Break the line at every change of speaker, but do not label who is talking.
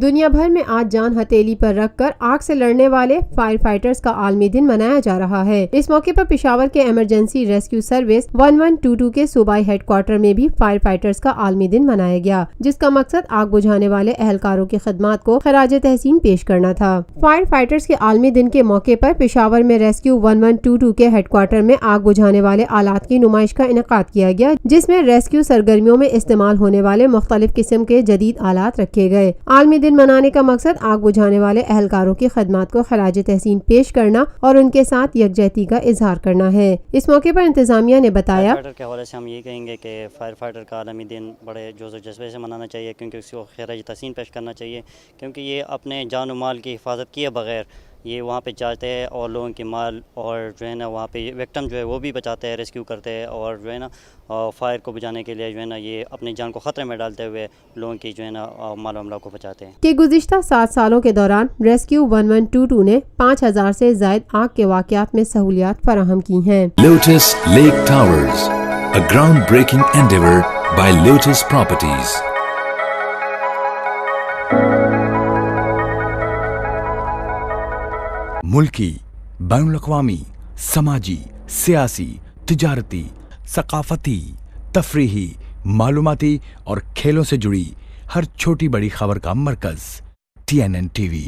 دنیا بھر میں آج جان ہتھیلی پر رکھ کر آگ سے لڑنے والے فائر فائٹرز کا عالمی دن منایا جا رہا ہے۔ اس موقع پر پشاور کے ایمرجنسی ریسکیو سروس 1122 کے صوبائی ہیڈ کوارٹر میں بھی فائر فائٹرز کا عالمی دن منایا گیا، جس کا مقصد آگ بجھانے والے اہلکاروں کی خدمات کو خراج تحسین پیش کرنا تھا۔ فائر فائٹرز کے عالمی دن کے موقع پر پشاور میں ریسکیو 1122 کے ہیڈ کوارٹر میں آگ بجھانے والے آلات کی نمائش کا انعقاد کیا گیا، جس میں ریسکیو سرگرمیوں میں استعمال ہونے والے مختلف قسم کے جدید آلات رکھے گئے۔ عالمی دن منانے کا مقصد آگ بجھانے والے اہلکاروں کی خدمات کو خراج تحسین پیش کرنا اور ان کے ساتھ یکجہتی کا اظہار کرنا ہے۔ اس موقع پر انتظامیہ نے بتایا،
فائر فائٹر کے حوالے سے ہم یہ کہیں گے کہ فائر فائٹر کا عالمی دن بڑے جوش و جذبے سے منانا چاہیے، کیونکہ اس کو خراج تحسین پیش کرنا چاہیے، کیونکہ یہ اپنے جان و مال کی حفاظت کیے بغیر یہ وہاں پہ جاتے ہیں اور لوگوں کے مال اور جو ہے نا وہاں پہ وکٹم جو ہے وہ بھی بچاتے ہیں، ریسکیو کرتے ہیں، اور جو ہے نا فائر کو بجھانے کے لیے جو ہے نا یہ اپنی جان کو خطرے میں ڈالتے ہوئے لوگوں کی جو ہے نا مال و املاک کو بچاتے ہیں۔
کہ گزشتہ 7 سالوں کے دوران ریسکیو 1122 نے 5000 سے زائد آگ کے واقعات میں سہولیات فراہم کی ہیں۔
Lotus lake towers, a groundbreaking endeavor by Lotus Properties. ملکی، بین الاقوامی، سماجی، سیاسی، تجارتی، ثقافتی، تفریحی، معلوماتی اور کھیلوں سے جڑی ہر چھوٹی بڑی خبر کا مرکز TNN TV۔